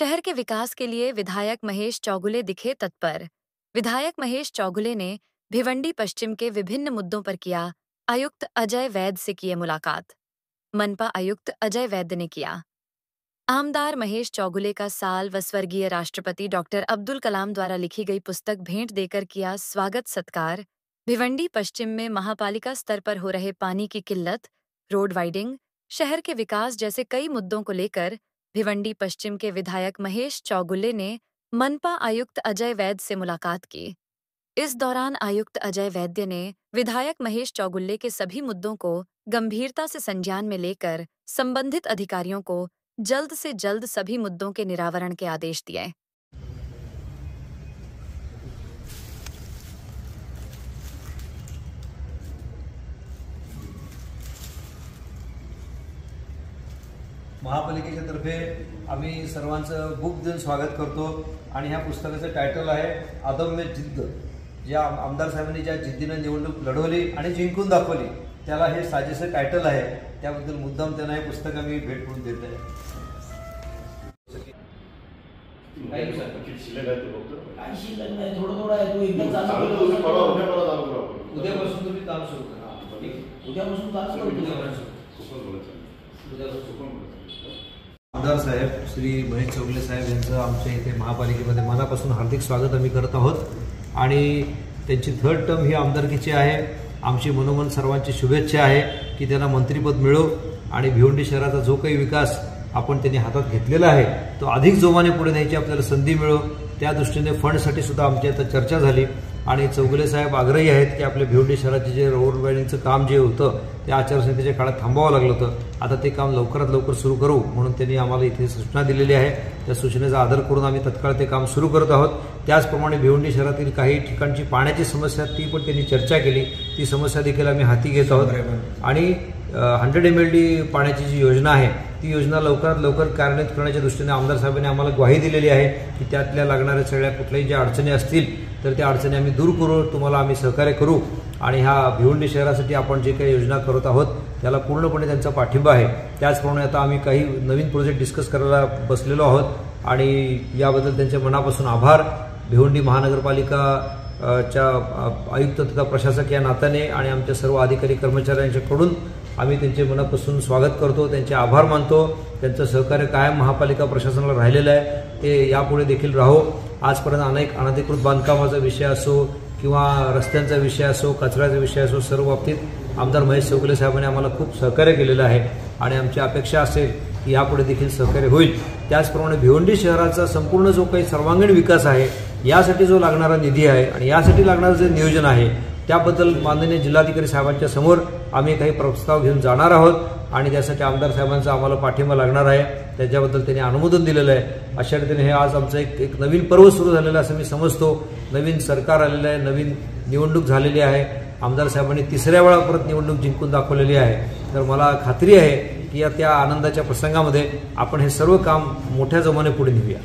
शहर के विकास के लिए विधायक महेश चौगुले दिखे तत्पर। विधायक महेश चौगुले ने भिवंडी पश्चिम के विभिन्न मुद्दों पर किया आयुक्त अजय वैद्य से किए मुलाकात। मनपा आयुक्त अजय वैद्य ने किया आमदार महेश चौगुले का साल व स्वर्गीय राष्ट्रपति डॉक्टर अब्दुल कलाम द्वारा लिखी गई पुस्तक भेंट देकर किया स्वागत सत्कार। भिवंडी पश्चिम में महापालिका स्तर पर हो रहे पानी की किल्लत, रोड वाइडिंग, शहर के विकास जैसे कई मुद्दों को लेकर भिवंडी पश्चिम के विधायक महेश चौगुले ने मनपा आयुक्त अजय वैद्य से मुलाकात की। इस दौरान आयुक्त अजय वैद्य ने विधायक महेश चौगुले के सभी मुद्दों को गंभीरता से संज्ञान में लेकर संबंधित अधिकारियों को जल्द से जल्द सभी मुद्दों के निरावरण के आदेश दिए। महापालिकेच्या तर्फे आम्ही सर्वांचं खूप दिन स्वागत करतो आणि ह्या पुस्तकाचं टायटल आहे अदम्य जिद्द। ज्या आमदार साहेबांनी ज्या जिद्दीने निवडणूक लढवली आणि जिंकून दाखवली त्याला हे साजेसं टायटल आहे। त्याबद्दल मुद्दाम त्यांना हे पुस्तक आम्ही भेट म्हणून देत आहे। उद्यापासून तुम्ही काम सुरू करा। उद्यापासून आमदार साहेब श्री महेश चौगुले साहेब यांचं आमच्या इथे महापालिकेमध्ये मनापासून हार्दिक स्वागत आम्ही करत आहोत आणि त्यांची थर्ड टर्म ही आमदारकीची आहे। आमची मनोमन सर्वांची शुभेच्छा आहे की त्यांना मंत्रिपद मिळो आणि भिवंडी शहराचा जो काही विकास आपण त्यांनी हातात घेतलेला आहे तो अधिक जोमाने पुढे न्यायची आपल्याला संधी मिळो। त्या दृष्टीने फंडसाठी सुद्धा आमची आता चर्चा झाली आणि चौगुले साहेब आग्रही आहेत की आपल्या भिवंडी शहराचे जे रोड वायडिंगचं काम जे होतं ते आचारसंहितेच्या काळात थांबवावं लागलं होतं, आता ते काम लवकरात लवकर सुरू करू म्हणून त्यांनी आम्हाला इथे सूचना दिलेली आहे। त्या सूचनेचा आदर करून आम्ही तत्काळ ते काम सुरू करत आहोत। त्याचप्रमाणे भिवंडी शहरातील काही ठिकाणची पाण्याची समस्या ती पण त्यांनी चर्चा केली, ती समस्या देखील आम्ही हाती घेत आहोत आणि 100 MLD पाण्याची जी योजना आहे ती योजना लवकरात लवकर कार्यान्वित करण्याच्या दृष्टीने आमदार साहेबांनी आम्हाला ग्वाही दिलेली आहे की त्यातल्या लागणाऱ्या सगळ्या कुठल्याही ज्या अडचणी असतील तर त्या अडचणी आम्ही दूर करू, तुम्हाला आम्ही सहकार्य करू आणि ह्या भिवंडी शहरासाठी आपण जे काही योजना करत आहोत त्याला पूर्णपणे त्यांचा पाठिंबा आहे। त्याचप्रमाणे आता आम्ही काही नवीन प्रोजेक्ट डिस्कस करायला बसलेलो आहोत आणि याबद्दल त्यांच्या मनापासून आभार। भिवंडी महानगरपालिकाच्या आयुक्त तथा प्रशासक या नात्याने आणि आमच्या सर्व अधिकारी कर्मचाऱ्यांच्याकडून आम्ही त्यांचे मनापासून स्वागत करतो, त्यांचे आभार मानतो। त्यांचं सहकार्य कायम महापालिका प्रशासनाला राहिलेलं आहे, ते यापुढे देखील राहो। आजपर्यंत अनेक अनधिकृत बांधकामाचा विषय असो किंवा रस्त्यांचा विषय असो, कचऱ्याचा विषय असो, सर्व बाबतीत आमदार महेश चौगुले साहेबांनी आम्हाला खूप सहकार्य केलेलं आहे आणि आमची अपेक्षा असेल की यापुढे देखील सहकार्य होईल। त्याचप्रमाणे भिवंडी शहराचा संपूर्ण जो काही सर्वांगीण विकास आहे यासाठी जो लागणारा निधी आहे आणि यासाठी लागणारं जे नियोजन आहे त्याबद्दल माननीय जिल्हाधिकारी साहेबांच्या समोर आम्ही काही प्रस्ताव घेऊन जाणार आहोत आणि त्यासाठी आमदार साहेबांचा आम्हाला पाठिंबा लागणार आहे। त्याच्याबद्दल त्यांनी अनुमोदन दिलेलं आहे। अशा रीतीने हे आज आमचं एक नवीन पर्व सुरू झालेलं असं मी समजतो। नवीन सरकार आलेलं आहे, नवीन निवडणूक झालेली आहे, आमदार साहेबांनी तिसऱ्या वेळा परत निवडणूक जिंकून दाखवलेली आहे। तर मला खात्री आहे की या त्या आनंदाच्या प्रसंगामध्ये आपण हे सर्व काम मोठ्या जोमाने पुढे नेऊया।